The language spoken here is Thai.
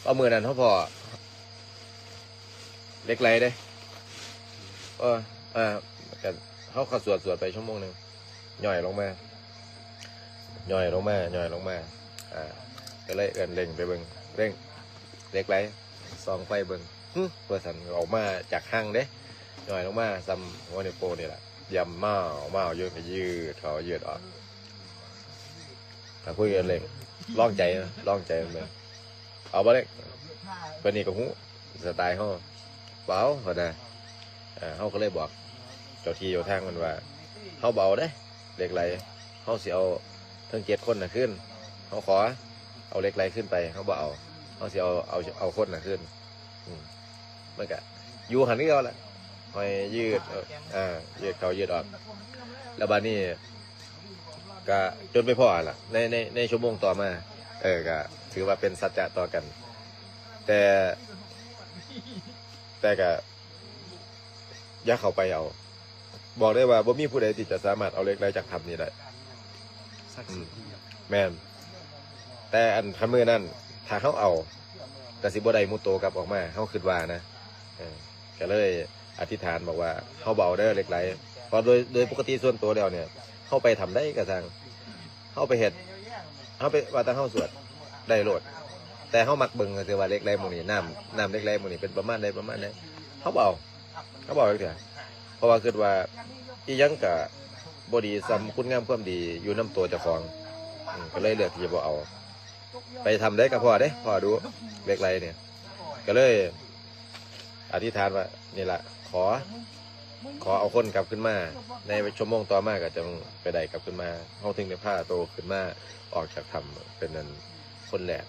เอามือนั้นเขาพอเล็กไรเด้กันเขาสวดไปชั่วโมงหนึ่งย่อยลงมาก็เลยเอินเร่งไปเบิ่งเร่งเล็กไรซองไฟเบิ่งเพื่อสันออกมาจากห้างเด้ย่อยลงมาซ้ำหัวนิ้วโป้งนี่แหละยำเมาเยอะก็ยืดเขายืดออกถ้าคุยกันเร่งล่องใจมันเอาบ่เล็กเป็นนี่ก็หูสไตล์เขาเบาเขาได้เขาก็เลยบอกเจ้าที่เจ้าทางมันว่าเขาเบาได้เหล็กไหลเขาสิเอาทั้ง7 คนน่ะขึ้นเขาขอเอาเหล็กไหลขึ้นไปเขาบอกเขาสิเอาคนน่ะขึ้นมันก็อยู่หันนี่เอาละคอยยืดยืดเขายืดออกแล้วบานี้ก็จนไปพ่อละในชั่วโมงต่อมาก็ถือว่าเป็นสัจจะต่อกันแต่ก็อย่าเข้าไปเอาบอกได้ว่าบ่มีผู้ใดที่จะสามารถเอาเหล็กไหลจากถ้ำนี้ได้แม่นแต่อันคำมือนั่นถ้าเขาเอาแต่สิบ่ได้มุตโตกลับออกมาเขาคิดว่านะก็เลยอธิษฐานบอกว่าเขาเบาได้เหล็กไหลเพราะโดยปกติส่วนตัวแล้วเนี่ยเข้าไปทำได้กระทั่งเข้าไปเห็ดเข้าไปว่าแต่เข้าสวดได้โหลดแต่เข้ามักเบิ่งคือว่าเหล็กไหลหมู่นี้น้ำเหล็กไหลหมู่นี้เป็นประมาณใดเขาเบาอีกเถอะเพราะว่าคิดว่าอียังกับบดีซ้ำคุณงามความดีอยู่น้ำตัวเจ้าของก็เลยเลือกที่จะบ่เอาไปทำได้กับพ่อเด้พ่อดูเหล็กไหลเนี่ยก็เลยอธิษฐานว่านี่แหละขอเอาคนกลับขึ้นมาในชั่วโมงต่อมาก็จะไปได้กลับขึ้นมาเขาถึงในผ้าโตขึ้นมาออกจากถ้ำเป็นนั้นคนแรก